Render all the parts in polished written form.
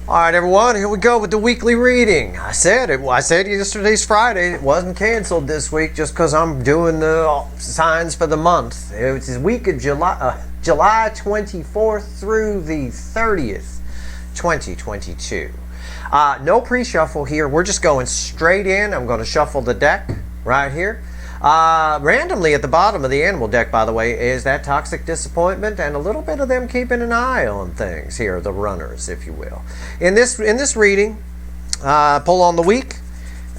All right, everyone, here we go with the weekly reading. I said yesterday's Friday. It wasn't canceled this week just because I'm doing the signs for the month. It's the week of July 24th through the 30th, 2022. No pre-shuffle here. We're just going straight in. I'm going to shuffle the deck right here. Randomly at the bottom of the animal deck, by the way, is that toxic disappointment and a little bit of them keeping an eye on things here, the runners, if you will. In this reading, pull on the week.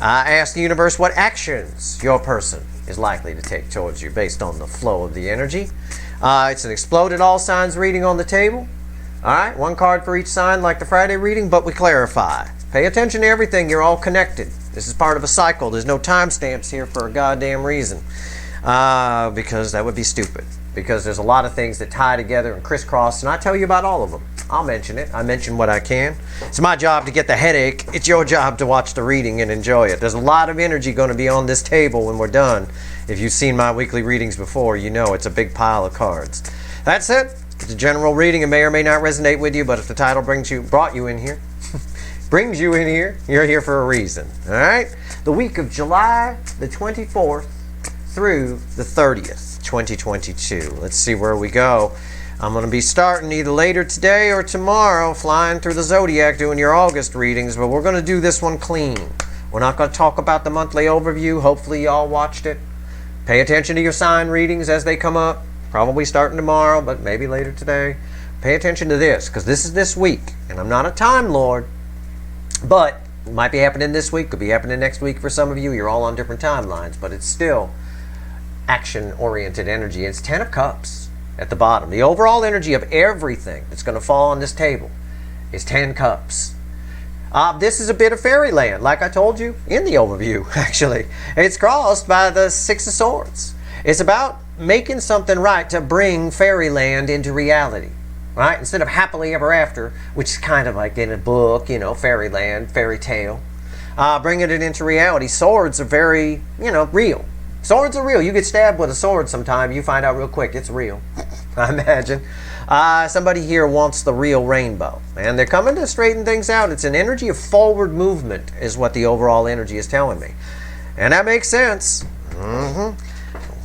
Ask the universe what actions your person is likely to take towards you based on the flow of the energy. It's an exploded all signs reading on the table. All right, one card for each sign like the Friday reading, but we clarify. Pay attention to everything. You're all connected. This is part of a cycle. There's no timestamps here for a goddamn reason. Because that would be stupid. Because there's a lot of things that tie together and crisscross, and I tell you about all of them. I'll mention it. I mention what I can. It's my job to get the headache. It's your job to watch the reading and enjoy it. There's a lot of energy going to be on this table when we're done. If you've seen my weekly readings before, you know it's a big pile of cards. That's it. It's a general reading. It may or may not resonate with you, but if the title brought you in here, brings you in here, you're here for a reason. All right? The week of July the 24th through the 30th, 2022. Let's see where we go. I'm going to be starting either later today or tomorrow, flying through the zodiac, doing your August readings, but we're going to do this one clean. We're not going to talk about the monthly overview. Hopefully y'all watched it. Pay attention to your sign readings as they come up. Probably starting tomorrow, but maybe later today. Pay attention to this, because this is this week, and I'm not a Time Lord. But it might be happening this week, could be happening next week for some of you. You're all on different timelines, but it's still action-oriented energy. It's 10 of Cups at the bottom. The overall energy of everything that's going to fall on this table is 10 Cups. This is a bit of fairyland, like I told you in the overview, actually. It's crossed by the Six of Swords. It's about making something right to bring fairyland into reality. Right? Instead of happily ever after, which is kind of like in a book, you know, fairyland, fairy tale. Bringing it into reality. Swords are very, real. Swords are real. You get stabbed with a sword sometime, you find out real quick it's real. I imagine. Somebody here wants the real rainbow. And they're coming to straighten things out. It's an energy of forward movement is what the overall energy is telling me. And that makes sense.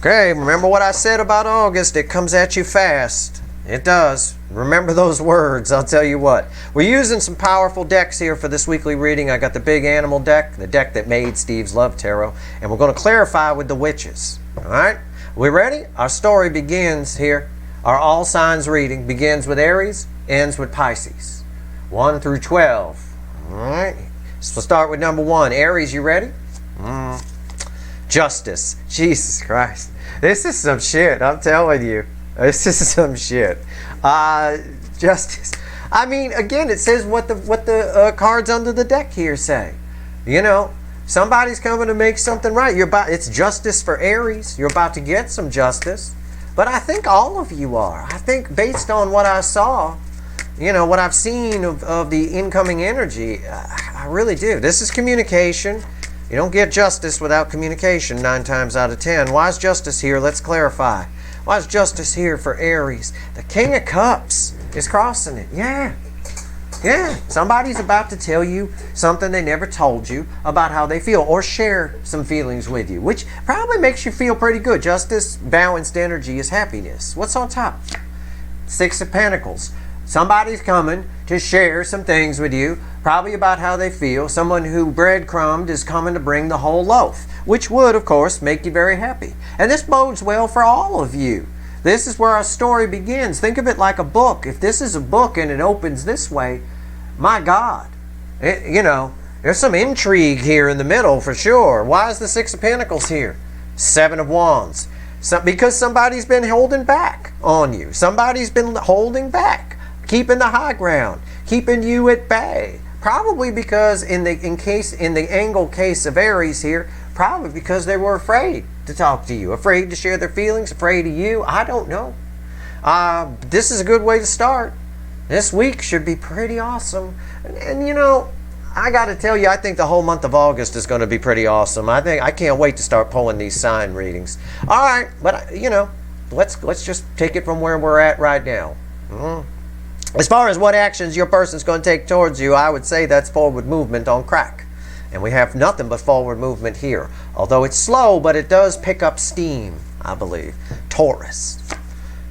Okay, remember what I said about August. It comes at you fast. It does. Remember those words, I'll tell you what. We're using some powerful decks here for this weekly reading. I got the big animal deck, the deck that made Steve's Love Tarot, and we're going to clarify with the witches. All right? We ready? Our story begins here. Our all signs reading begins with Aries, ends with Pisces. 1 through 12. All right? So we'll start with number 1. Aries, you ready? Justice. Jesus Christ. This is some shit, I'm telling you. This is some shit. Justice. I mean, again, it says what the cards under the deck here say. Somebody's coming to make something right. It's justice for Aries. You're about to get some justice. But I think all of you are. I think based on what I saw, what I've seen of the incoming energy, I really do. This is communication. You don't get justice without communication 9 times out of 10. Why is justice here? Let's clarify. Why is justice here for Aries? The King of Cups is crossing it. Yeah. Somebody's about to tell you something they never told you about how they feel or share some feelings with you, which probably makes you feel pretty good. Justice, balanced energy is happiness. What's on top? 6 of Pentacles. Somebody's coming to share some things with you, probably about how they feel. Someone who breadcrumbed is coming to bring the whole loaf, which would, of course, make you very happy. And this bodes well for all of you. This is where our story begins. Think of it like a book. If this is a book and it opens this way, my God, there's some intrigue here in the middle for sure. Why is the 6 of Pentacles here? 7 of Wands. Because somebody's been holding back on you. Somebody's been holding back, keeping the high ground, keeping you at bay. Probably because in the angle case of Aries here, probably because they were afraid to talk to you, afraid to share their feelings, afraid of you. I don't know. This is a good way to start. This week should be pretty awesome. And I got to tell you, I think the whole month of August is going to be pretty awesome. I can't wait to start pulling these sign readings. All right, but let's just take it from where we're at right now. As far as what actions your person's going to take towards you, I would say that's forward movement on crack. And we have nothing but forward movement here. Although it's slow, but it does pick up steam, I believe. Taurus.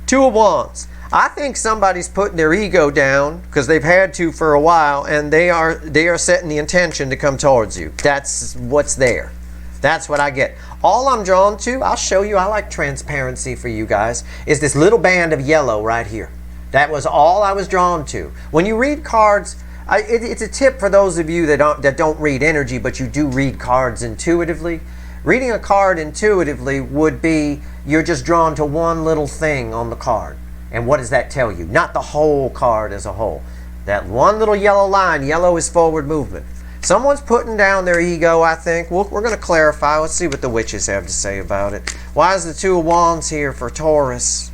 Two of Wands. I think somebody's putting their ego down because they've had to for a while, and they are setting the intention to come towards you. That's what's there. That's what I get. All I'm drawn to, I'll show you, I like transparency for you guys, is this little band of yellow right here. That was all I was drawn to. When you read cards, it's a tip for those of you that don't read energy, but you do read cards intuitively. Reading a card intuitively would be you're just drawn to one little thing on the card. And what does that tell you? Not the whole card as a whole. That one little yellow line, yellow is forward movement. Someone's putting down their ego, I think. We're going to clarify. Let's see what the witches have to say about it. Why is the Two of Wands here for Taurus?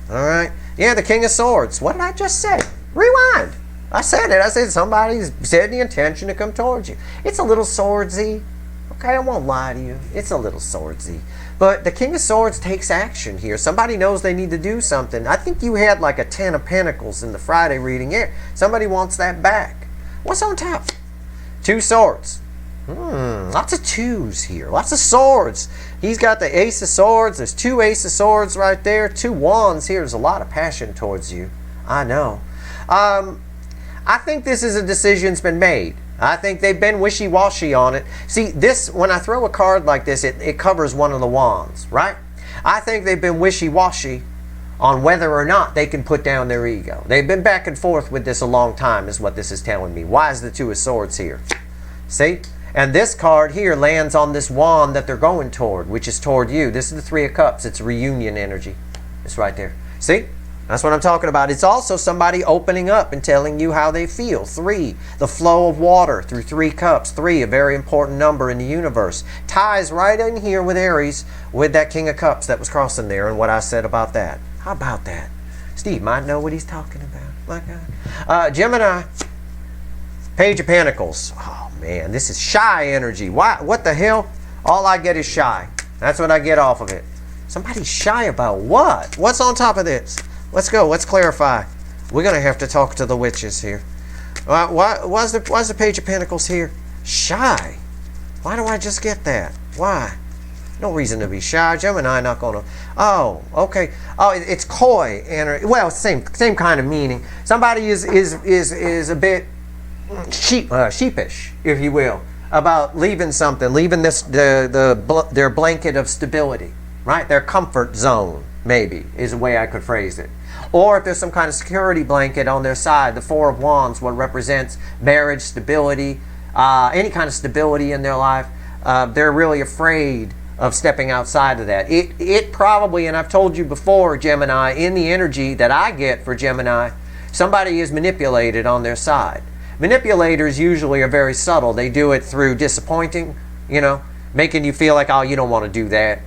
All right. Yeah, the King of Swords. What did I just say? Rewind. I said it. I said somebody's said the intention to come towards you. It's a little swordsy. Okay, I won't lie to you. It's a little swordsy. But the King of Swords takes action here. Somebody knows they need to do something. I think you had like a 10 of Pentacles in the Friday reading. Yeah, somebody wants that back. What's on top? Two Swords. Lots of twos here. Lots of swords. He's got the Ace of Swords. There's two Ace of Swords right there. Two Wands here. There's a lot of passion towards you. I know. I think this is a decision's been made. I think they've been wishy-washy on it. See, this, when I throw a card like this, it covers one of the wands, right? I think they've been wishy-washy on whether or not they can put down their ego. They've been back and forth with this a long time, is what this is telling me. Why is the Two of Swords here? See? And this card here lands on this wand that they're going toward, which is toward you. This is the Three of Cups. It's reunion energy. It's right there. See? That's what I'm talking about. It's also somebody opening up and telling you how they feel. 3, the flow of water through 3 cups. 3, a very important number in the universe. Ties right in here with Aries, with that King of Cups that was crossing there and what I said about that. How about that? Steve might know what he's talking about. My God. Gemini, Page of Pentacles. Oh, man, this is shy energy. Why? What the hell? All I get is shy. That's what I get off of it. Somebody's shy about what? What's on top of this? Let's go. Let's clarify. We're going to have to talk to the witches here. Why's the Page of Pentacles here? Shy. Why do I just get that? Why? No reason to be shy. Gemini not going to. Oh, okay. Oh, it's coy energy. Well, same kind of meaning. Somebody is a bit sheepish, if you will, about leaving something, leaving their blanket of stability, right? Their comfort zone, maybe, is the way I could phrase it. Or if there's some kind of security blanket on their side, the Four of Wands, what represents marriage, stability, any kind of stability in their life, they're really afraid of stepping outside of that. It probably, and I've told you before, Gemini, in the energy that I get for Gemini, somebody is manipulated on their side. Manipulators usually are very subtle. They do it through disappointing, making you feel like, oh, you don't want to do that,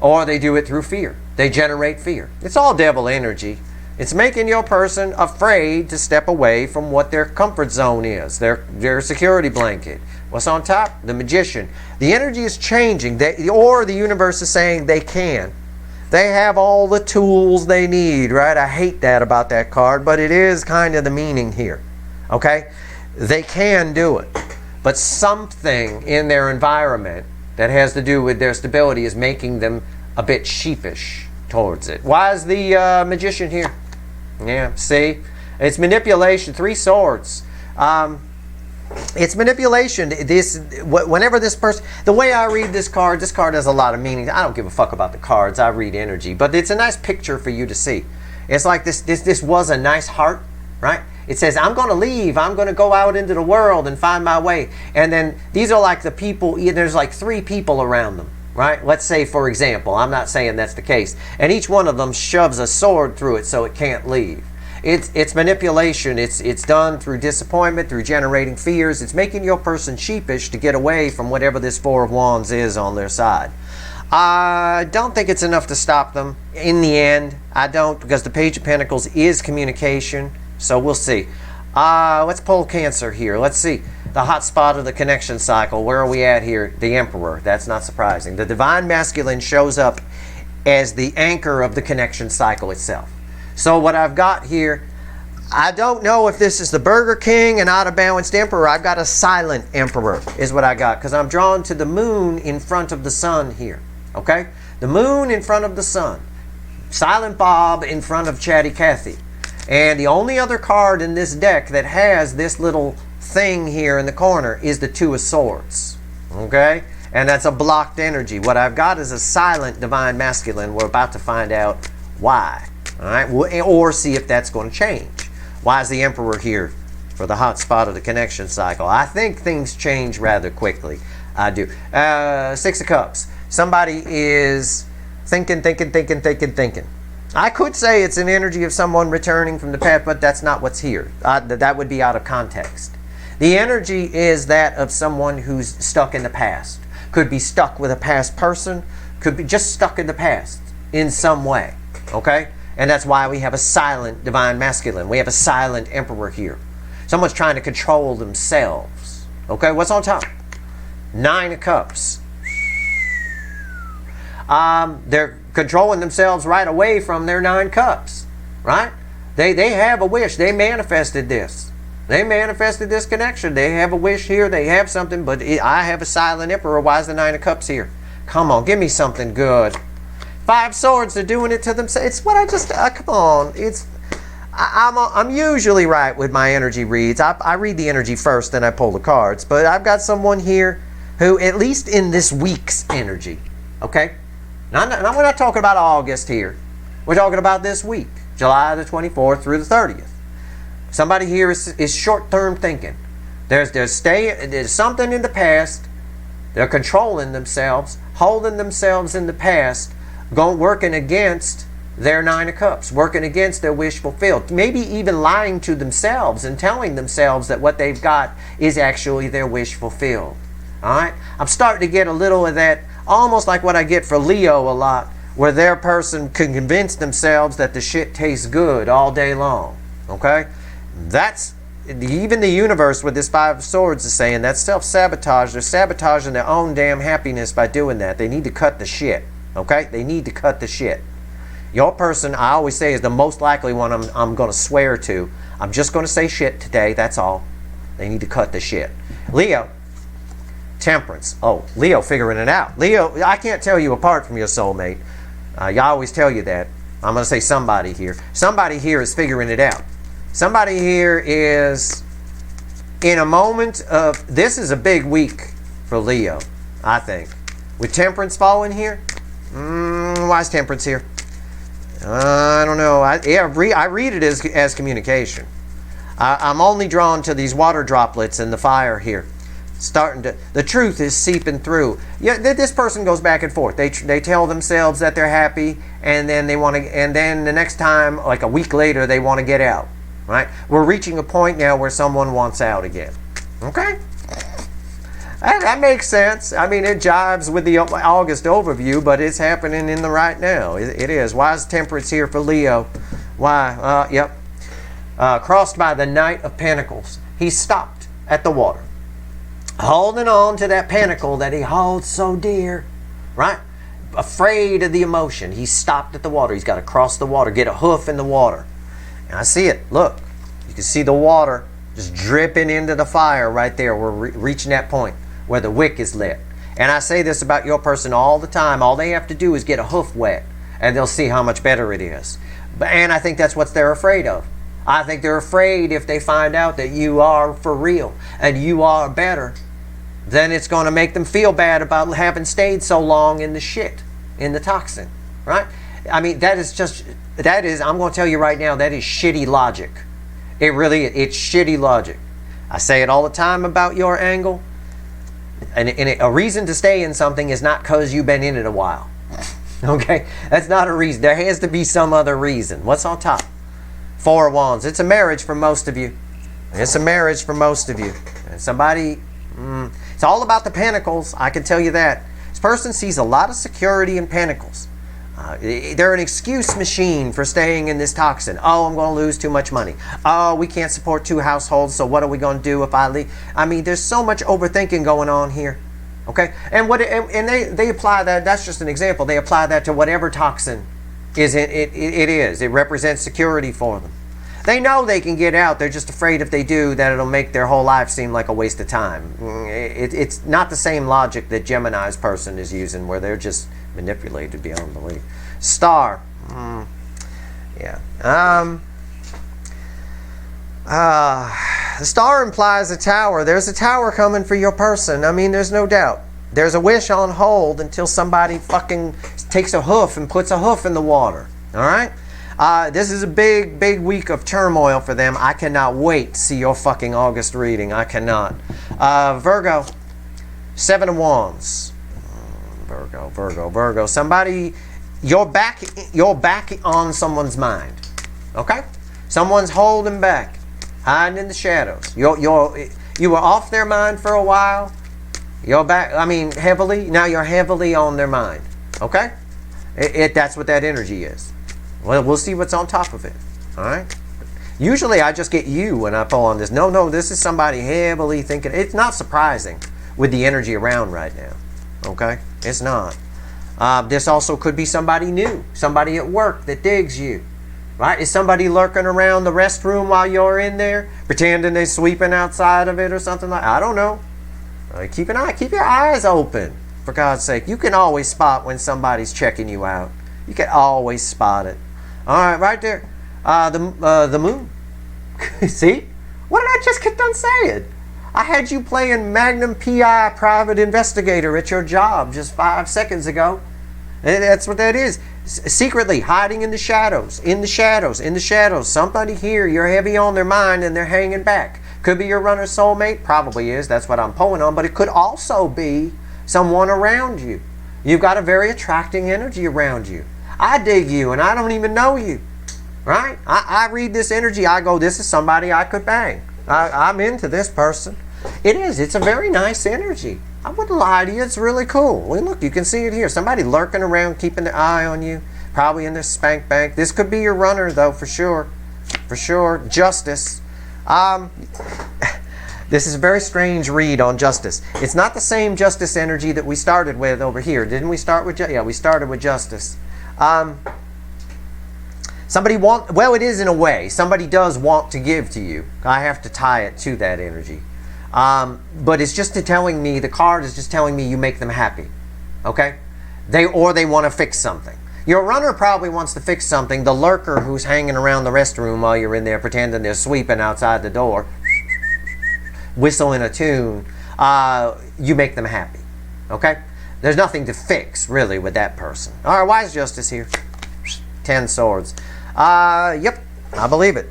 or they do it through fear. They generate fear. It's all devil energy. It's making your person afraid to step away from what their comfort zone is, their security blanket. What's on top? The Magician. The energy is changing, or the universe is saying they can. They have all the tools they need, right? I hate that about that card, but it is kind of the meaning here, okay? They can do it, but something in their environment that has to do with their stability is making them a bit sheepish towards it. Why is the Magician here? Yeah, see? It's manipulation. 3 swords. It's manipulation. Whenever this person, the way I read this card has a lot of meaning. I don't give a fuck about the cards. I read energy, but it's a nice picture for you to see. It's like this was a nice heart, right? It says, I'm going to leave. I'm going to go out into the world and find my way. And then these are like the people, there's like 3 people around them, right? Let's say, for example, I'm not saying that's the case. And each one of them shoves a sword through it so it can't leave. It's manipulation. It's done through disappointment, through generating fears. It's making your person sheepish to get away from whatever this Four of Wands is on their side. I don't think it's enough to stop them in the end. I don't, because the Page of Pentacles is communication. So we'll see. Let's pull Cancer here. Let's see. The hot spot of the connection cycle. Where are we at here? The Emperor. That's not surprising. The Divine Masculine shows up as the anchor of the connection cycle itself. So what I've got here, I don't know if this is the Burger King and out of balanced emperor. I've got a silent emperor is what I got, because I'm drawn to the moon in front of the sun here. Okay? The moon in front of the sun. Silent Bob in front of Chatty Cathy. And the only other card in this deck that has this little thing here in the corner is the Two of Swords. Okay? And that's a blocked energy. What I've got is a silent divine masculine. We're about to find out why. All right? Or see if that's going to change. Why is the Emperor here for the hot spot of the connection cycle? I think things change rather quickly. I do. Six of Cups. Somebody is thinking. I could say it's an energy of someone returning from the past, but that's not what's here. That would be out of context. The energy is that of someone who's stuck in the past. Could be stuck with a past person. Could be just stuck in the past in some way. Okay? And that's why we have a silent divine masculine. We have a silent emperor here. Someone's trying to control themselves. Okay, what's on top? Nine of Cups. They're controlling themselves right away from their 9 cups. Right? They have a wish. They manifested this. They manifested this connection. They have a wish here. They have something. But I have a silent emperor. Why is the 9 of Cups here? Come on, give me something good. 5 Swords, they're doing it to themselves. It's what I just, come on. I'm usually right with my energy reads. I read the energy first, then I pull the cards. But I've got someone here who, at least in this week's energy, okay? Now we're not talking about August here. We're talking about this week, July the 24th through the 30th. Somebody here is short-term thinking. There's something in the past. They're controlling themselves, holding themselves in the past, working against their 9 of Cups, working against their wish fulfilled. Maybe even lying to themselves and telling themselves that what they've got is actually their wish fulfilled. All right? I'm starting to get a little of that, almost like what I get for Leo a lot, where their person can convince themselves that the shit tastes good all day long. Okay? That's, even the universe with this 5 of Swords is saying that's self-sabotage. They're sabotaging their own damn happiness by doing that. They need to cut the shit. Okay? They need to cut the shit. Your person, I always say, is the most likely one I'm going to swear to. I'm just going to say shit today. That's all. They need to cut the shit. Leo. Temperance. Oh, Leo figuring it out. Leo, I can't tell you apart from your soulmate. I always tell you that. I'm going to say somebody here. Somebody here is figuring it out. Somebody here is in a moment of... This is a big week for Leo, I think. With Temperance falling here... why is Temperance here? I don't know. I read it as communication. I'm only drawn to these water droplets in the fire here. The truth is seeping through. Yeah, this person goes back and forth. They tell themselves that they're happy, and then they want to, and then the next time, like a week later, they want to get out. Right? We're reaching a point now where someone wants out again. Okay? That makes sense. I mean, it jives with the August overview, but it's happening in the right now. It is. Why is Temperance here for Leo? Why? Yep. Crossed by the Knight of Pentacles. He stopped at the water, holding on to that pentacle that he holds so dear. Right? Afraid of the emotion. He stopped at the water. He's got to cross the water, get a hoof in the water. And I see it. Look. You can see the water just dripping into the fire right there. We're reaching that point where the wick is lit. And I say this about your person all the time. All they have to do is get a hoof wet, and they'll see how much better it is. And I think that's what they're afraid of. I think they're afraid if they find out that you are for real and you are better, then it's going to make them feel bad about having stayed so long in the shit, in the toxin. Right? I mean, I'm going to tell you right now, that is shitty logic. It's shitty logic. I say it all the time about your angle. And a reason to stay in something is not because you've been in it a while. Okay? That's not a reason. There has to be some other reason. What's on top? 4 of Wands. It's a marriage for most of you. It's a marriage for most of you. And somebody... it's all about the pentacles. I can tell you that. This person sees a lot of security in pentacles. They're an excuse machine for staying in this toxin. Oh, I'm going to lose too much money. Oh, we can't support 2 households, so what are we going to do if I leave? I mean, there's so much overthinking going on here. Okay? And they apply that. That's just an example. They apply that to whatever toxin is it is. It represents security for them. They know they can get out. They're just afraid if they do that it'll make their whole life seem like a waste of time. It's not the same logic that Gemini's person is using, where they're just manipulated beyond belief. Star. Yeah. The star implies a tower. There's a tower coming for your person. I mean, there's no doubt. There's a wish on hold until somebody fucking takes a hoof and puts a hoof in the water. All right? This is a big, big week of turmoil for them. I cannot wait to see your fucking August reading. I cannot. Virgo, 7 of Wands. Virgo. Somebody, you're back on someone's mind. Okay? Someone's holding back, hiding in the shadows. You were off their mind for a while. You're back, heavily. Now you're heavily on their mind. Okay? That's what that energy is. Well, we'll see what's on top of it. All right? Usually I just get you when I pull on this. No, this is somebody heavily thinking. It's not surprising with the energy around right now. Okay? It's not. This also could be somebody new. Somebody at work that digs you. Right? Is somebody lurking around the restroom while you're in there? Pretending they're sweeping outside of it or something like that? I don't know. Keep your eyes open, for God's sake. You can always spot when somebody's checking you out. You can always spot it. All right, right there. The moon. See? What did I just get done saying? I had you playing Magnum PI private investigator at your job just 5 seconds ago. And that's what that is. Secretly hiding in the shadows. Somebody here, you're heavy on their mind and they're hanging back. Could be your runner soulmate. Probably is. That's what I'm pulling on. But it could also be someone around you. You've got a very attracting energy around you. I dig you and I don't even know you. Right? I read this energy. I go, this is somebody I could bang. I'm into this person. It is. It's a very nice energy. I wouldn't lie to you. It's really cool. Well, look, you can see it here. Somebody lurking around, keeping their eye on you. Probably in their spank bank. This could be your runner, though, for sure. For sure. Justice. This is a very strange read on justice. It's not the same justice energy that we started with over here. Didn't we start with justice? Yeah, we started with justice. Well, it is in a way. Somebody does want to give to you. I have to tie it to that energy. But it's just telling me, the card is just telling me you make them happy. Okay? They want to fix something. Your runner probably wants to fix something. The lurker who's hanging around the restroom while you're in there pretending they're sweeping outside the door, whistling a tune, you make them happy. Okay? There's nothing to fix, really, with that person. All right, wise justice here. 10 swords. Yep, I believe it.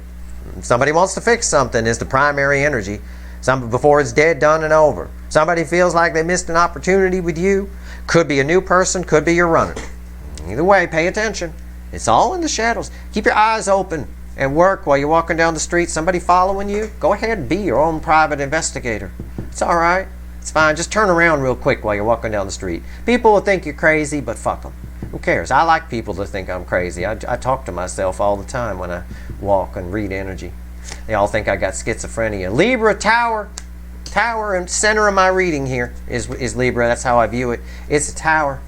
Somebody wants to fix something is the primary energy. Before it's dead, done, and over. Somebody feels like they missed an opportunity with you. Could be a new person, could be your runner. Either way, pay attention. It's all in the shadows. Keep your eyes open at work while you're walking down the street. Somebody following you, go ahead and be your own private investigator. It's all right. It's fine. Just turn around real quick while you're walking down the street. People will think you're crazy, but fuck them. Who cares? I like people to think I'm crazy. I talk to myself all the time when I walk and read energy. They all think I got schizophrenia. Libra, tower and center of my reading here is Libra. That's how I view it. It's a tower.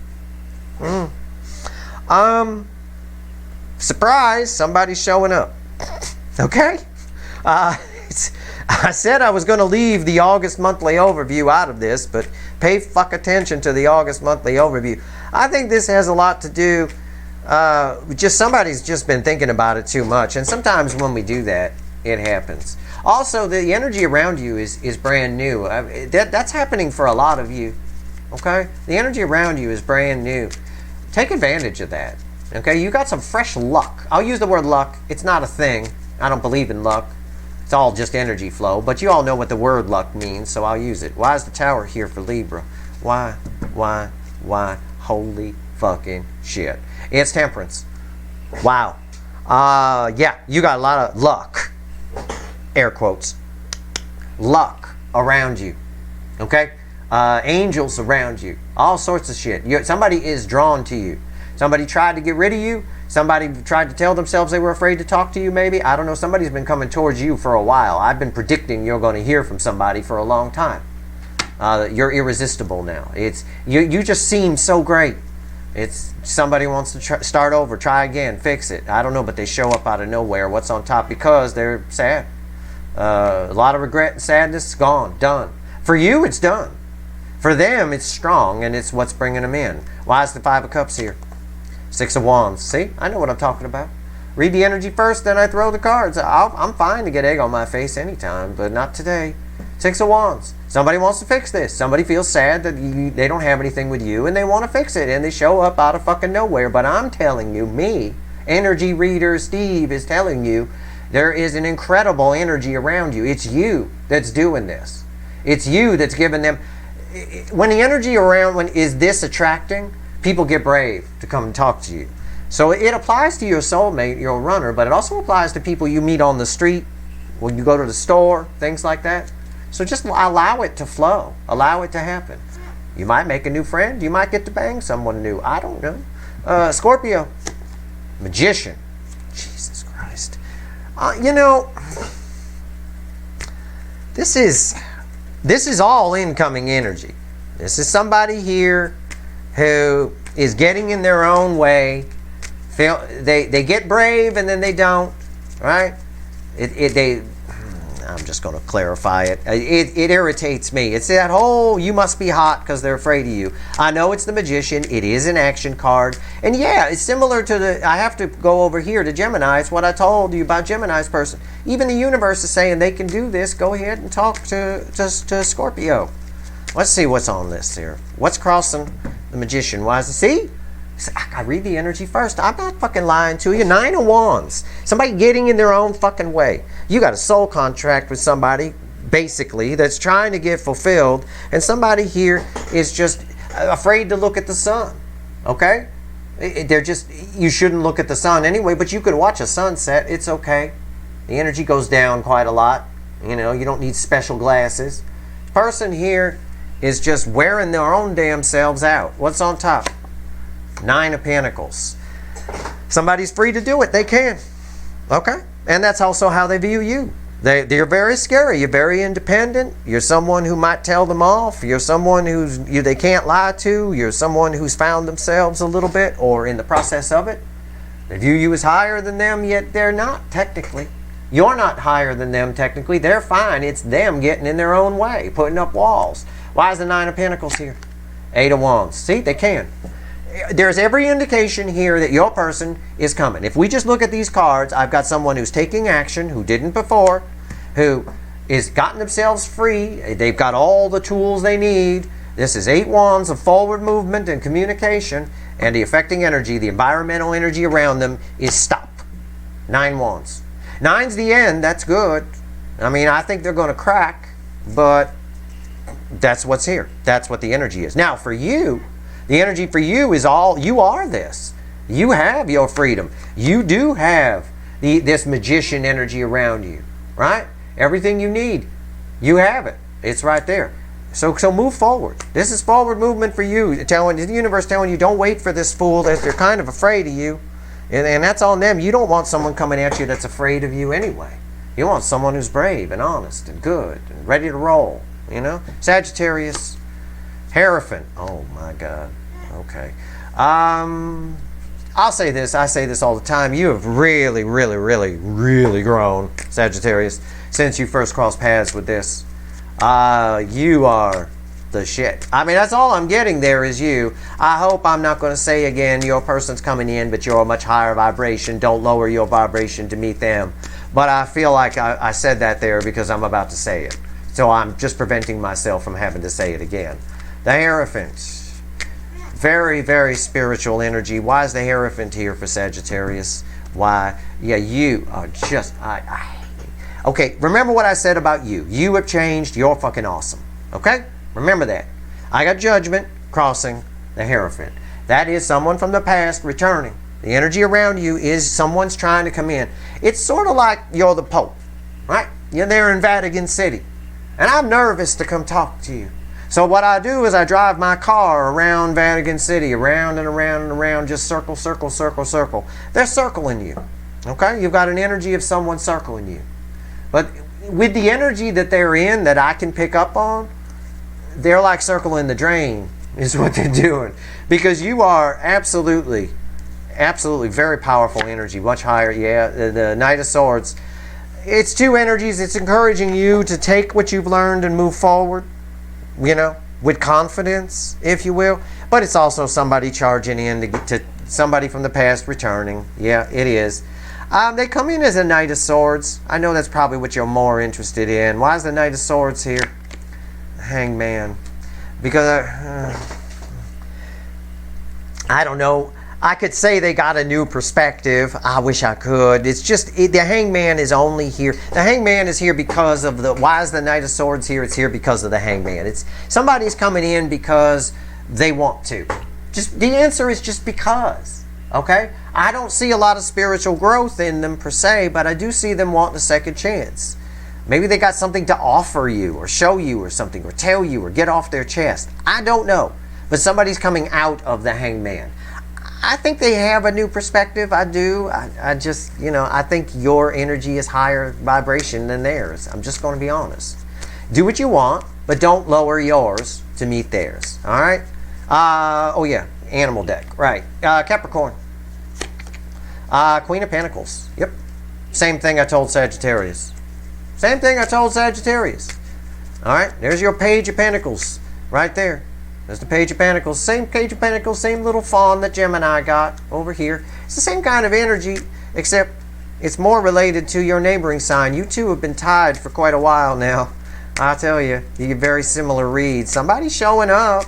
Surprise, somebody's showing up. Okay? I said I was going to leave the August monthly overview out of this, but pay fuck attention to the August monthly overview. I think this has a lot to do, just somebody's just been thinking about it too much, and sometimes when we do that, it happens. Also, the energy around you is brand new. That's happening for a lot of you. Okay? The energy around you is brand new. Take advantage of that. Okay? You got some fresh luck. I'll use the word luck. It's not a thing. I don't believe in luck. It's all just energy flow. But you all know what the word luck means, so I'll use it. Why is the tower here for Libra? Why? Holy fucking shit. It's temperance. Wow. Yeah, you got a lot of luck. Air quotes. Luck around you. Okay? Angels around you. All sorts of shit. Somebody is drawn to you. Somebody tried to get rid of you. Somebody tried to tell themselves they were afraid to talk to you, maybe. I don't know. Somebody's been coming towards you for a while. I've been predicting you're going to hear from somebody for a long time. You're irresistible now. You just seem so great. It's somebody wants to start over, try again, fix it. I don't know, but they show up out of nowhere. What's on top? Because they're sad. A lot of regret and sadness, gone, done. For you, it's done. For them, it's strong, and it's what's bringing them in. Why is the Five of Cups here? Six of Wands. See, I know what I'm talking about. Read the energy first, then I throw the cards. I'm fine to get egg on my face anytime, but not today. Six of Wands. Somebody wants to fix this. Somebody feels sad that they don't have anything with you, and they want to fix it, and they show up out of fucking nowhere. But I'm telling you, me, energy reader Steve, is telling you, there is an incredible energy around you. It's you that's doing this. It's you that's giving them. When the energy around is this attracting, people get brave to come and talk to you. So it applies to your soulmate, your runner, but it also applies to people you meet on the street, when you go to the store, things like that. So just allow it to flow. Allow it to happen. You might make a new friend. You might get to bang someone new. I don't know. Scorpio. Magician. Jesus Christ. You know, this is all incoming energy. This is somebody here who is getting in their own way. They get brave and then they don't, right? I'm just going to clarify it. It irritates me. It's that whole you must be hot because they're afraid of you. I know it's the Magician. It is an action card. And yeah, it's similar to I have to go over here to Gemini. It's what I told you about Gemini's person. Even the universe is saying they can do this. Go ahead and talk to Scorpio. Let's see what's on this here. What's crossing the Magician? Why is it? See? I read the energy first. I'm not fucking lying to you. Nine of Wands. Somebody getting in their own fucking way. You got a soul contract with somebody, basically, that's trying to get fulfilled. And somebody here is just afraid to look at the sun. Okay? You shouldn't look at the sun anyway, but you could watch a sunset. It's okay. The energy goes down quite a lot. You know, you don't need special glasses. Person here is just wearing their own damn selves out. What's on top? Nine of Pentacles. Somebody's free to do it. They can. Okay? And that's also how they view you. They're very scary. You're very independent. You're someone who might tell them off. You're someone they can't lie to. You're someone who's found themselves a little bit or in the process of it. They view you as higher than them, yet they're not technically. You're not higher than them technically. They're fine. It's them getting in their own way, putting up walls. Why is the Nine of Pentacles here? Eight of Wands. See, they can. There's every indication here that your person is coming. If we just look at these cards, I've got someone who's taking action, who didn't before, who is gotten themselves free. They've got all the tools they need. This is eight wands of forward movement and communication, and the affecting energy, the environmental energy around them is stop. Nine wands. Nine's the end. That's good. I mean, I think they're going to crack, but that's what's here. That's what the energy is. Now, for you, the energy for you is all, you are this. You have your freedom. You do have this magician energy around you, right? Everything you need, you have it. It's right there. So move forward. This is forward movement for you. The universe telling you, don't wait for this fool. That they're kind of afraid of you. And that's on them. You don't want someone coming at you that's afraid of you anyway. You want someone who's brave and honest and good and ready to roll, you know? Sagittarius. Hierophant. Oh my God. Okay. I'll say this. I say this all the time. You have really, really, really, really grown, Sagittarius, since you first crossed paths with this. You are the shit. I mean, that's all I'm getting there is you. I hope I'm not going to say again, your person's coming in, but you're a much higher vibration. Don't lower your vibration to meet them. But I feel like I said that there because I'm about to say it. So I'm just preventing myself from having to say it again. The Hierophant. Very, very spiritual energy. Why is the Hierophant here for Sagittarius? Why? Yeah, you are just... Okay, remember what I said about you. You have changed. You're fucking awesome. Okay? Remember that. I got Judgment crossing the Hierophant. That is someone from the past returning. The energy around you is someone's trying to come in. It's sort of like you're the Pope, right? You're there in Vatican City. And I'm nervous to come talk to you. So what I do is I drive my car around Vatican City, around and around and around, just circle, circle, circle, circle. They're circling you, okay? You've got an energy of someone circling you. But with the energy that they're in that I can pick up on, they're like circling the drain is what they're doing. Because you are absolutely very powerful energy, much higher. Yeah, the Knight of Swords. It's two energies. It's encouraging you to take what you've learned and move forward, you know, with confidence, if you will. But it's also somebody charging in to get to somebody from the past returning. Yeah, it is. They come in as a Knight of Swords. I know that's probably what you're more interested in. Why is the Knight of Swords here? Hangman. Because I don't know. I could say they got a new perspective. I wish I could. It's just, the Hangman is only here. The Hangman is here because of the, why is the Knight of Swords here? It's here because of the Hangman. It's, somebody's coming in because they want to. Just, the answer is just because, okay? I don't see a lot of spiritual growth in them per se, but I do see them wanting a second chance. Maybe they got something to offer you or show you or something or tell you or get off their chest. I don't know. But somebody's coming out of the Hangman. I think they have a new perspective. I do. I just, you know, I think your energy is higher vibration than theirs. I'm just going to be honest. Do what you want, but don't lower yours to meet theirs. All right? Oh, yeah. Animal deck. Right. Capricorn. Queen of Pentacles. Yep. Same thing I told Sagittarius. Same thing I told Sagittarius. All right? There's your Page of Pentacles right there. There's the Page of Pentacles. Same Page of Pentacles, same little fawn that Gemini got over here. It's the same kind of energy, except it's more related to your neighboring sign. You two have been tied for quite a while now. I tell you, you get very similar reads. Somebody's showing up,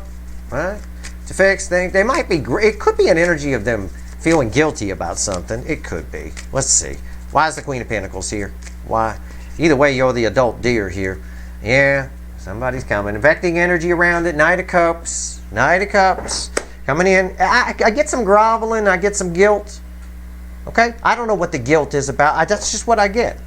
right, to fix things. They might be, it could be an energy of them feeling guilty about something. It could be. Let's see. Why is the Queen of Pentacles here? Why? Either way, you're the adult deer here. Yeah. Somebody's coming. Affecting energy around it. Knight of Cups. Knight of Cups. Coming in. I get some groveling. I get some guilt. Okay? I don't know what the guilt is about. That's just what I get.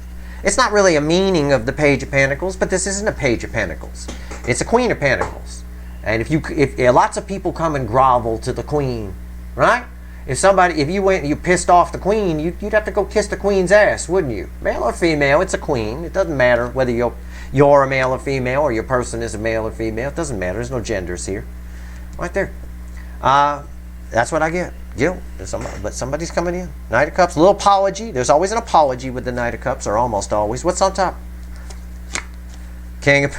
It's not really a meaning of the Page of Pentacles, but this isn't a Page of Pentacles. It's a Queen of Pentacles. And if lots of people come and grovel to the Queen, right? If you went and you pissed off the Queen, you'd have to go kiss the Queen's ass, wouldn't you? Male or female, it's a Queen. It doesn't matter whether you're a male or female, or your person is a male or female. It doesn't matter. There's no genders here. Right there. That's what I get. Guilt. But somebody's coming in. Knight of Cups. A little apology. There's always an apology with the Knight of Cups, or almost always. What's on top? King of...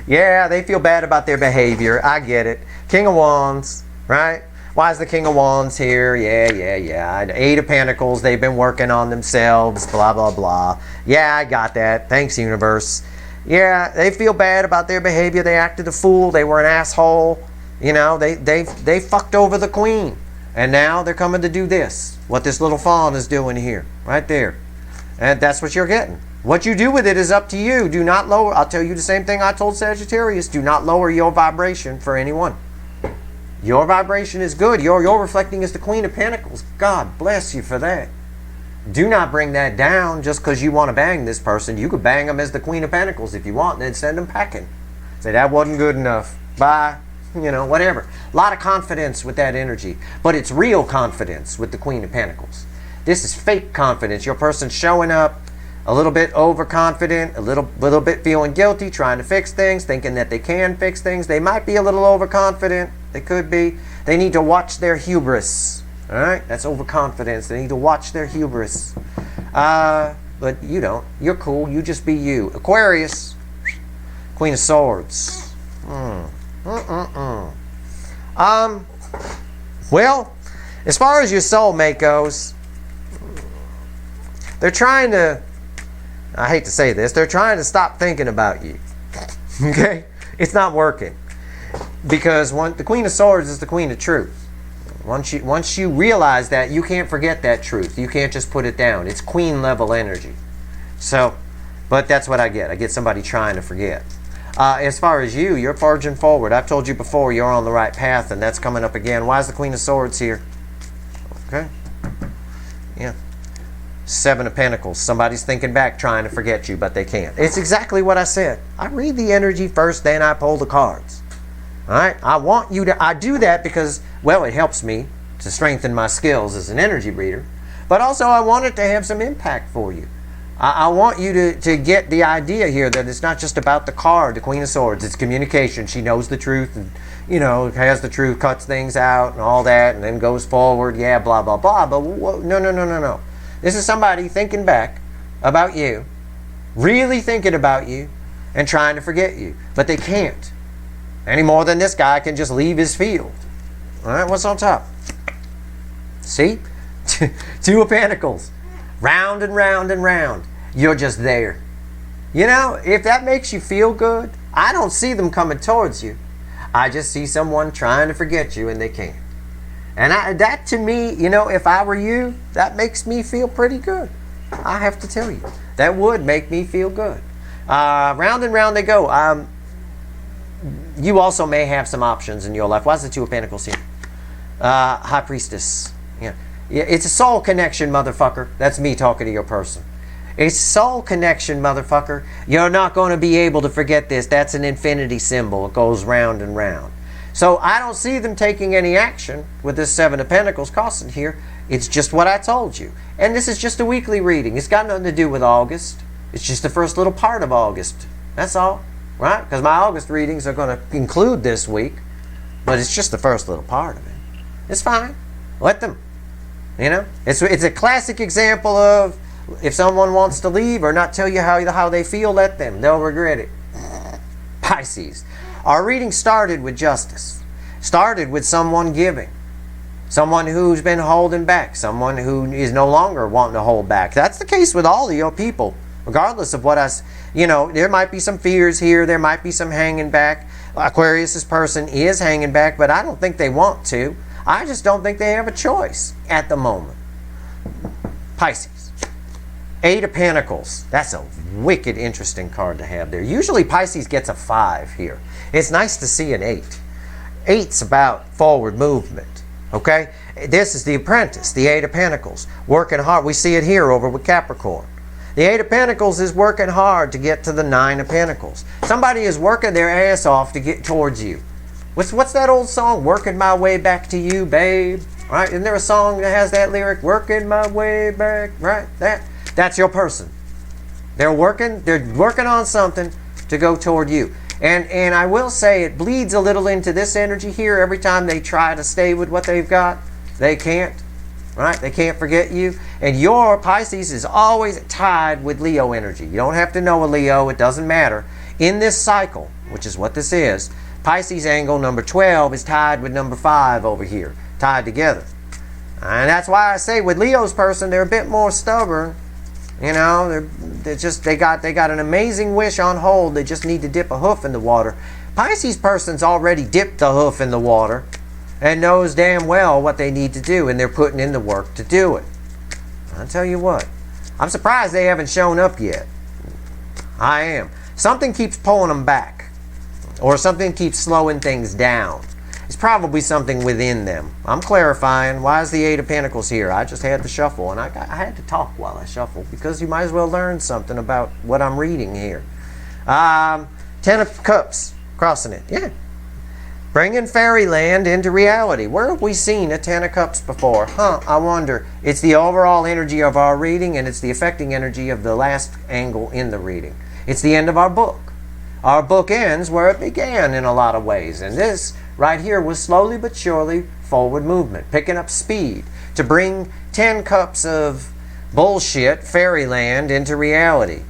Yeah, they feel bad about their behavior. I get it. King of Wands. Right? Why is the King of Wands here? Yeah. Eight of Pentacles. They've been working on themselves. Blah, blah, blah. Yeah, I got that. Thanks, universe. Yeah, they feel bad about their behavior. They acted a fool. They were an asshole. You know, they fucked over the Queen. And now they're coming to do this. What this little fawn is doing here. Right there. And that's what you're getting. What you do with it is up to you. Do not lower. I'll tell you the same thing I told Sagittarius. Do not lower your vibration for anyone. Your vibration is good. You're reflecting as the Queen of Pentacles. God bless you for that. Do not bring that down just because you want to bang this person. You could bang them as the Queen of Pentacles if you want, and then send them packing. Say, that wasn't good enough. Bye. You know, whatever. A lot of confidence with that energy. But it's real confidence with the Queen of Pentacles. This is fake confidence. Your person showing up a little bit overconfident, a little bit feeling guilty, trying to fix things, thinking that they can fix things. They might be a little overconfident. They could be. They need to watch their hubris. All right? That's overconfidence. They need to watch their hubris. But you don't. You're cool. You just be you. Aquarius. Queen of Swords. Well, as far as your soulmate goes, they're trying to, I hate to say this, they're trying to stop thinking about you. Okay? It's not working. Because the Queen of Swords is the Queen of Truth. Once you realize that, you can't forget that truth. You can't just put it down. It's Queen level energy. So, but that's what I get. I get somebody trying to forget. As far as you're forging forward. I've told you before, you're on the right path, and that's coming up again. Why is the Queen of Swords here? Okay. Yeah. Seven of Pentacles. Somebody's thinking back, trying to forget you, but they can't. It's exactly what I said. I read the energy first, then I pull the cards. All right? I do that because, well, it helps me to strengthen my skills as an energy reader, but also I want it to have some impact for you. I want you to get the idea here that it's not just about the card, the Queen of Swords. It's communication. She knows the truth and, you know, has the truth, cuts things out and all that, and then goes forward. Yeah, blah, blah, blah. But no. This is somebody thinking back about you, really thinking about you, and trying to forget you. But they can't. Any more than this guy can just leave his field. All right, what's on top? See? Two of Pentacles. Round and round and round. You're just there. You know, if that makes you feel good, I don't see them coming towards you. I just see someone trying to forget you and they can't. And that to me, you know, if I were you, that makes me feel pretty good. I have to tell you. That would make me feel good. Round and round they go. You also may have some options in your life. Why is the Two of Pentacles here? High Priestess. Yeah. It's a soul connection, motherfucker. That's me talking to your person. It's soul connection, motherfucker. You're not going to be able to forget this. That's an infinity symbol. It goes round and round. So I don't see them taking any action with this Seven of Pentacles crossing here. It's just what I told you. And this is just a weekly reading. It's got nothing to do with August. It's just the first little part of August. That's all. Right? Because my August readings are going to include this week. But it's just the first little part of it. It's fine. Let them. You know? It's a classic example of if someone wants to leave or not tell you how they feel, let them. They'll regret it. Pisces. Our reading started with justice. Started with someone giving. Someone who's been holding back. Someone who is no longer wanting to hold back. That's the case with all of your people. Regardless of what you know, there might be some fears here. There might be some hanging back. Aquarius' person is hanging back, but I don't think they want to. I just don't think they have a choice at the moment. Pisces. Eight of Pentacles. That's a wicked interesting card to have there. Usually Pisces gets a 5 here. It's nice to see an 8. 8's about forward movement. Okay? This is the Apprentice, the Eight of Pentacles. Working hard. We see it here over with Capricorn. The Eight of Pentacles is working hard to get to the Nine of Pentacles. Somebody is working their ass off to get towards you. What's that old song? Working my way back to you, babe. Right? Isn't there a song that has that lyric? Working my way back. Right? That's your person. They're working on something to go toward you. And I will say it bleeds a little into this energy here. Every time they try to stay with what they've got, they can't. Right? They can't forget you. And your Pisces is always tied with Leo energy. You don't have to know a Leo. It doesn't matter. In this cycle, which is what this is, Pisces angle number 12 is tied with number 5 over here. Tied together. And that's why I say with Leo's person, they're a bit more stubborn. You know, they got an amazing wish on hold. They just need to dip a hoof in the water. Pisces person's already dipped a hoof in the water and knows damn well what they need to do, and they're putting in the work to do it. I'll tell you what, I'm surprised they haven't shown up yet. I am. Something keeps pulling them back, or something keeps slowing things down. It's probably something within them. I'm clarifying. Why is the Eight of Pentacles here? I just had to shuffle, and I had to talk while I shuffle, because you might as well learn something about what I'm reading here. 10 of Cups, crossing it. Yeah. Bringing fairyland into reality. Where have we seen a 10 of Cups before? I wonder. It's the overall energy of our reading, and it's the affecting energy of the last angle in the reading. It's the end of our book. Our book ends where it began in a lot of ways, and this right here was slowly but surely forward movement, picking up speed to bring 10 cups of bullshit fairyland into reality.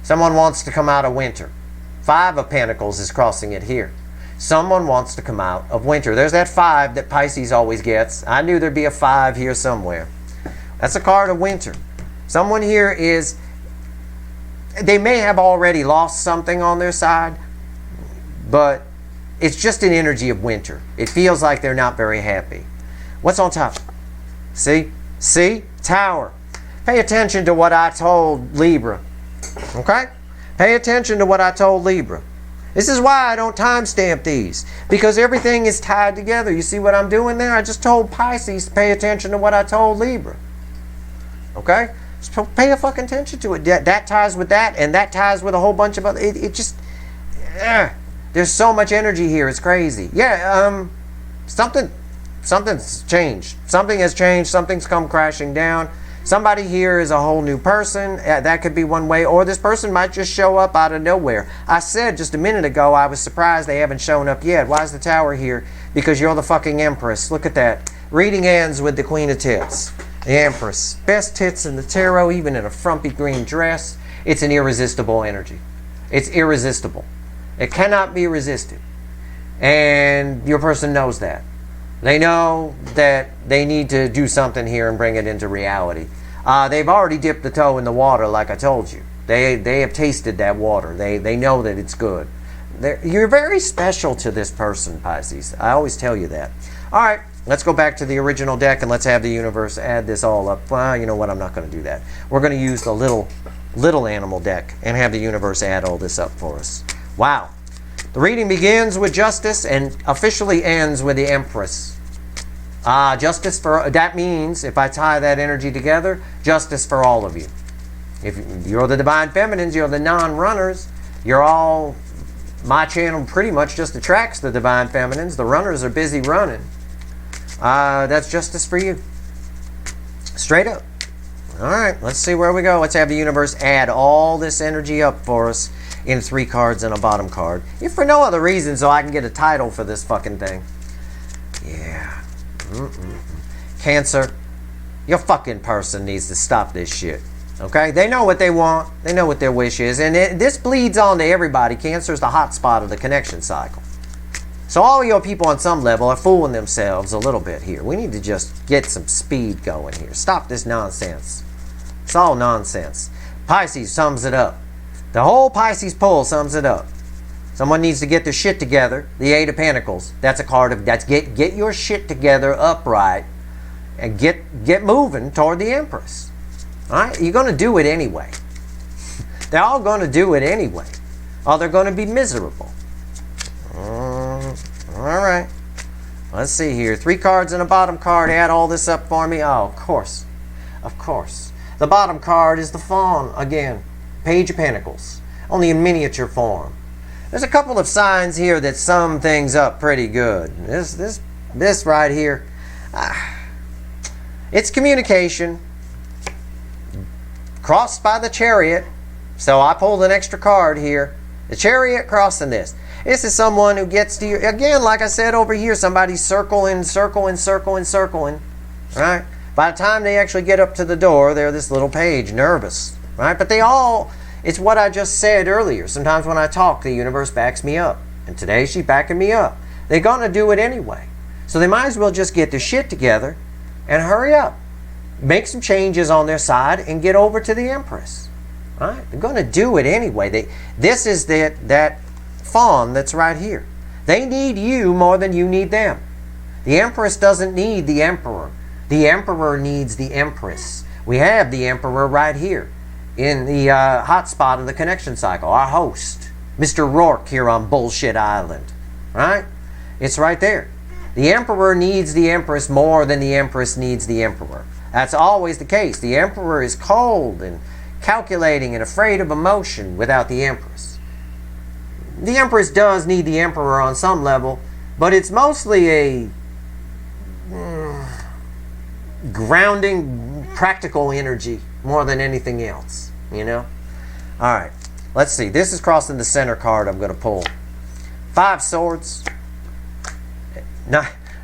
Someone wants to come out of winter. 5 of Pentacles is crossing it here. Someone wants to come out of winter. There's that 5 that Pisces always gets. I knew there'd be a 5 here somewhere. That's a card of winter. Someone here is, they may have already lost something on their side, but it's just an energy of winter. It feels like they're not very happy. What's on top? See? Tower. Pay attention to what I told Libra. Okay? Pay attention to what I told Libra. This is why I don't timestamp these, because everything is tied together. You see what I'm doing there? I just told Pisces to pay attention to what I told Libra. Okay? Just pay a fucking attention to it. That ties with that, and that ties with a whole bunch of other... It just... There's so much energy here. It's crazy. Yeah, something's changed. Something has changed. Something's come crashing down. Somebody here is a whole new person. That could be one way. Or this person might just show up out of nowhere. I said just a minute ago I was surprised they haven't shown up yet. Why is the Tower here? Because you're the fucking Empress. Look at that. Reading ends with the Queen of Tits. The Empress. Best tits in the tarot, even in a frumpy green dress. It's an irresistible energy. It's irresistible. It cannot be resisted. And your person knows that. They know that they need to do something here and bring it into reality. They've already dipped the toe in the water, like I told you. They have tasted that water. They know that it's good. You're very special to this person, Pisces. I always tell you that. All right, let's go back to the original deck and let's have the universe add this all up. Well, you know what? I'm not going to do that. We're going to use the little animal deck and have the universe add all this up for us. Wow. The reading begins with Justice and officially ends with the Empress. Justice for, that means, if I tie that energy together, justice for all of you. If you're the Divine Feminines, you're the non-runners, you're all, my channel pretty much just attracts the Divine Feminines. The runners are busy running. That's justice for you. Straight up. All right, let's see where we go. Let's have the universe add all this energy up for us in 3 cards and a bottom card. If for no other reason, so I can get a title for this fucking thing. Yeah. Cancer, your fucking person needs to stop this shit. Okay? They know what they want. They know what their wish is. And this bleeds on to everybody. Cancer is the hot spot of the connection cycle. So all your people on some level are fooling themselves a little bit here. We need to just get some speed going here. Stop this nonsense. It's all nonsense. Pisces sums it up. The whole Pisces pull sums it up. Someone needs to get their shit together. The 8 of Pentacles. That's a card of, that's get your shit together upright and get moving toward the Empress. All right? You're going to do it anyway. They're all going to do it anyway. Or they're going to be miserable. All right. Let's see here. 3 cards and a bottom card. Add all this up for me. Oh, of course. Of course. The bottom card is the Fawn again. Page of Pentacles, only in miniature form. There's a couple of signs here that sum things up pretty good. This right here, it's communication, crossed by the Chariot. So I pulled an extra card here. The Chariot crossing this. This is someone who gets to you, again, like I said over here, somebody's circling. Right? By the time they actually get up to the door, they're this little page, nervous. Right? But they all, it's what I just said earlier. Sometimes when I talk, the universe backs me up. And today she's backing me up. They're going to do it anyway. So they might as well just get their shit together and hurry up. Make some changes on their side and get over to the Empress. Right? They're going to do it anyway. This is that Fawn that's right here. They need you more than you need them. The Empress doesn't need the Emperor. The Emperor needs the Empress. We have the Emperor right here in the hot spot of the connection cycle. Our host, Mr. Rourke here on Bullshit Island. Right? It's right there. The Emperor needs the Empress more than the Empress needs the Emperor. That's always the case. The Emperor is cold and calculating and afraid of emotion without the Empress. The Empress does need the Emperor on some level, but it's mostly a grounding, practical energy more than anything else, you know? All right, let's see. This is crossing the center card I'm going to pull. 5 Swords.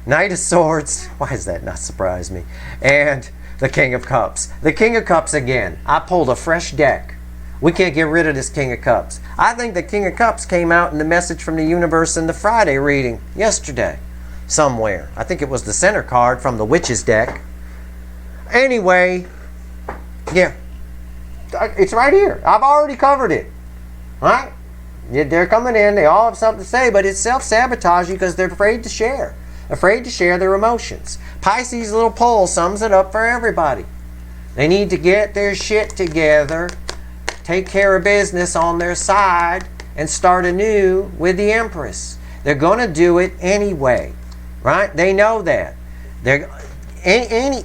Knight of Swords. Why does that not surprise me? And the King of Cups. The King of Cups again. I pulled a fresh deck. We can't get rid of this King of Cups. I think the King of Cups came out in the message from the universe in the Friday reading yesterday somewhere. I think it was the center card from the Witch's deck. Anyway, yeah, it's right here. I've already covered it. All right? They're coming in. They all have something to say, but it's self-sabotage because they're afraid to share. Afraid to share their emotions. Pisces' little poll sums it up for everybody. They need to get their shit together, take care of business on their side, and start anew with the Empress. They're going to do it anyway. Right? They know that. They're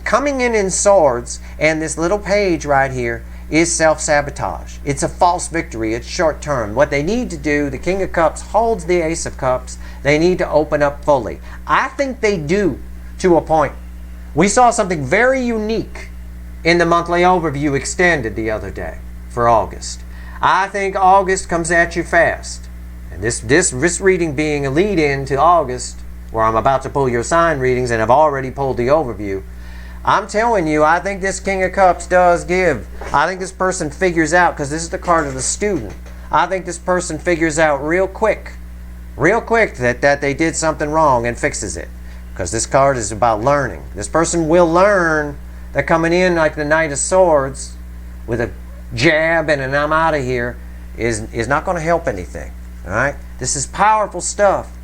coming in swords, and this little page right here is self-sabotage. It's a false victory. It's short-term. What they need to do, the King of Cups holds the Ace of Cups. They need to open up fully. I think they do to a point. We saw something very unique in the monthly overview extended the other day for August. I think August comes at you fast. And this reading being a lead-in to August, where I'm about to pull your sign readings and have already pulled the overview, I'm telling you, I think this King of Cups does give. I think this person figures out, because this is the card of the student, I think this person figures out real quick that they did something wrong and fixes it. Because this card is about learning. This person will learn that coming in like the Knight of Swords with a jab and an I'm out of here is not going to help anything. All right? This is powerful stuff.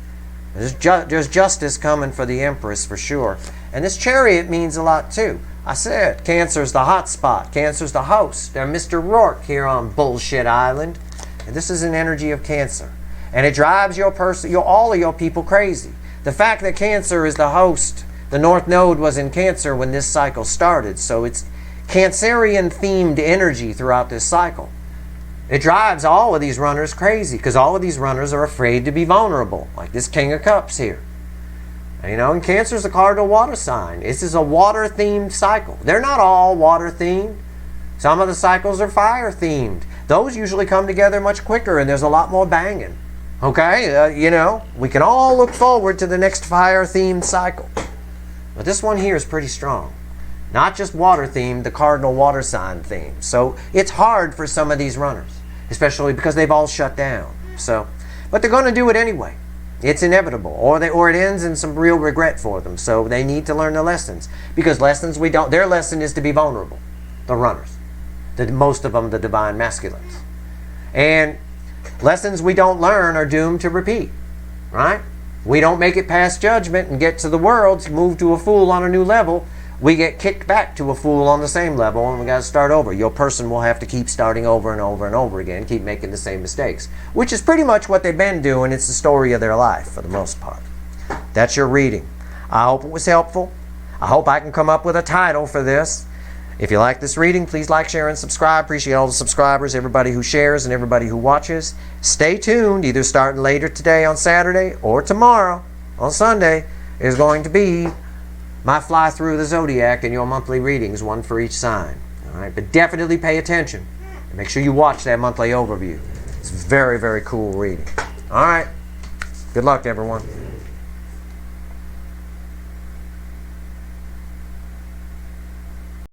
There's justice coming for the Empress for sure. And this Chariot means a lot too. I said Cancer's the hot spot. Cancer's the host. They're Mr. Rourke here on Bullshit Island. And this is an energy of Cancer. And it drives all of your people crazy. The fact that Cancer is the host, the North Node was in Cancer when this cycle started. So it's Cancerian themed energy throughout this cycle. It drives all of these runners crazy because all of these runners are afraid to be vulnerable, like this King of Cups here. And Cancer is a cardinal water sign. This is a water-themed cycle. They're not all water-themed. Some of the cycles are fire-themed. Those usually come together much quicker, and there's a lot more banging. Okay? We can all look forward to the next fire-themed cycle. But this one here is pretty strong. Not just water-themed, the cardinal water sign theme. So it's hard for some of these runners, especially because they've all shut down. But they're going to do it anyway. It's inevitable, or it ends in some real regret for them. So they need to learn the lessons, because their lesson is to be vulnerable. The runners, most of them, the divine masculines, and lessons we don't learn are doomed to repeat. Right? We don't make it past judgment and get to the world to move to a fool on a new level. We get kicked back to a fool on the same level, and we got to start over. Your person will have to keep starting over and over and over again, keep making the same mistakes, which is pretty much what they've been doing. It's the story of their life for the most part. That's your reading. I hope it was helpful. I hope I can come up with a title for this. If you like this reading, please like, share, and subscribe. Appreciate all the subscribers, everybody who shares, and everybody who watches. Stay tuned. Either starting later today on Saturday or tomorrow on Sunday is going to be my fly through the zodiac and your monthly readings, one for each sign. All right, but definitely pay attention. And make sure you watch that monthly overview. It's a very, very cool reading. All right. Good luck, everyone.